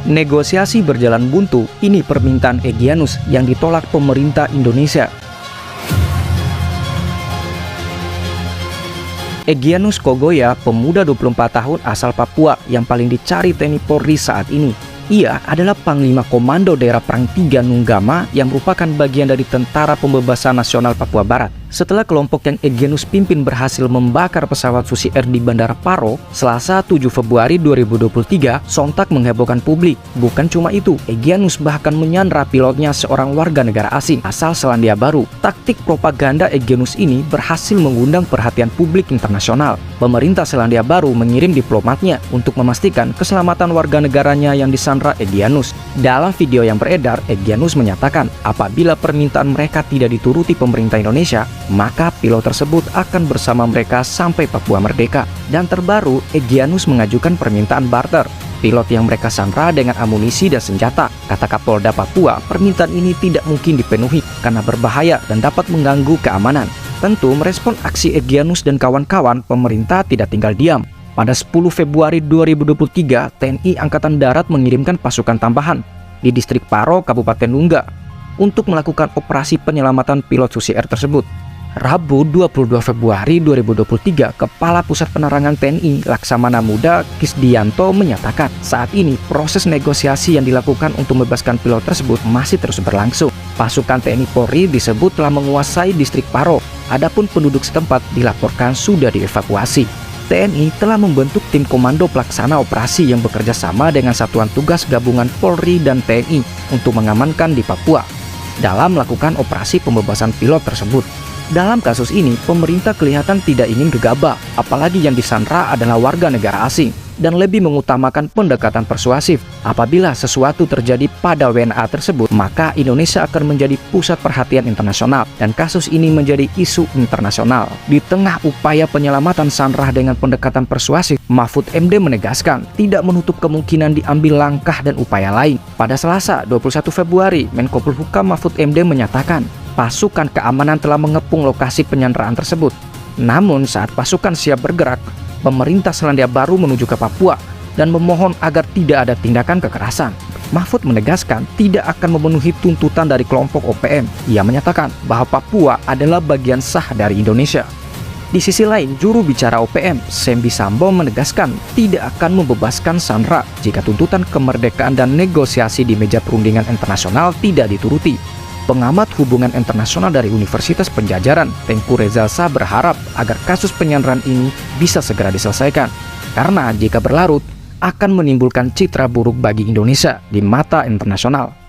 Negosiasi berjalan buntu, ini permintaan Egyanus yang ditolak pemerintah Indonesia. Egyanus Kogoya, pemuda 24 tahun asal Papua yang paling dicari TNI Polri saat ini. Ia adalah Panglima Komando Daerah Perang 3 Nunggama yang merupakan bagian dari Tentara Pembebasan Nasional Papua Barat. Setelah kelompok yang Egyanus pimpin berhasil membakar pesawat Susi Air di Bandara Paro, Selasa 7 Februari 2023, sontak menghebohkan publik. Bukan cuma itu, Egyanus bahkan menyandra pilotnya seorang warga negara asing asal Selandia Baru. Taktik propaganda Egyanus ini berhasil mengundang perhatian publik internasional. Pemerintah Selandia Baru mengirim diplomatnya untuk memastikan keselamatan warga negaranya yang disandra Egyanus. Dalam video yang beredar, Egyanus menyatakan apabila permintaan mereka tidak dituruti pemerintah Indonesia, maka pilot tersebut akan bersama mereka sampai Papua merdeka. Dan terbaru, Egyanus mengajukan permintaan barter pilot yang mereka sandra dengan amunisi dan senjata. Kata Kapolda Papua, permintaan ini tidak mungkin dipenuhi karena berbahaya dan dapat mengganggu keamanan. Tentu merespon aksi Egyanus dan kawan-kawan, pemerintah tidak tinggal diam. Pada 10 Februari 2023, TNI Angkatan Darat mengirimkan pasukan tambahan di distrik Paro, Kabupaten Nungga untuk melakukan operasi penyelamatan pilot Susi Air tersebut. Rabu 22 Februari 2023, Kepala Pusat Penerangan TNI Laksamana Muda Kisdianto menyatakan saat ini proses negosiasi yang dilakukan untuk membebaskan pilot tersebut masih terus berlangsung. Pasukan TNI Polri disebut telah menguasai distrik Paro, adapun penduduk setempat dilaporkan sudah dievakuasi. TNI telah membentuk tim komando pelaksana operasi yang bekerja sama dengan Satuan Tugas Gabungan Polri dan TNI untuk mengamankan di Papua dalam melakukan operasi pembebasan pilot tersebut. Dalam kasus ini, pemerintah kelihatan tidak ingin gegabah, apalagi yang disandra adalah warga negara asing, dan lebih mengutamakan pendekatan persuasif. Apabila sesuatu terjadi pada WNA tersebut, maka Indonesia akan menjadi pusat perhatian internasional, dan kasus ini menjadi isu internasional. Di tengah upaya penyelamatan sandra dengan pendekatan persuasif, Mahfud MD menegaskan tidak menutup kemungkinan diambil langkah dan upaya lain. Pada Selasa 21 Februari, Menko Polhukam Mahfud MD menyatakan pasukan keamanan telah mengepung lokasi penyanderaan tersebut. Namun saat pasukan siap bergerak, pemerintah Selandia Baru menuju ke Papua dan memohon agar tidak ada tindakan kekerasan. Mahfud menegaskan tidak akan memenuhi tuntutan dari kelompok OPM. Ia menyatakan bahwa Papua adalah bagian sah dari Indonesia. Di sisi lain, juru bicara OPM, Sembi Sambo menegaskan tidak akan membebaskan sandra jika tuntutan kemerdekaan dan negosiasi di meja perundingan internasional tidak dituruti. Pengamat hubungan internasional dari Universitas Penjajaran, Tengku Rezalsa, berharap agar kasus penyanderaan ini bisa segera diselesaikan. Karena jika berlarut, akan menimbulkan citra buruk bagi Indonesia di mata internasional.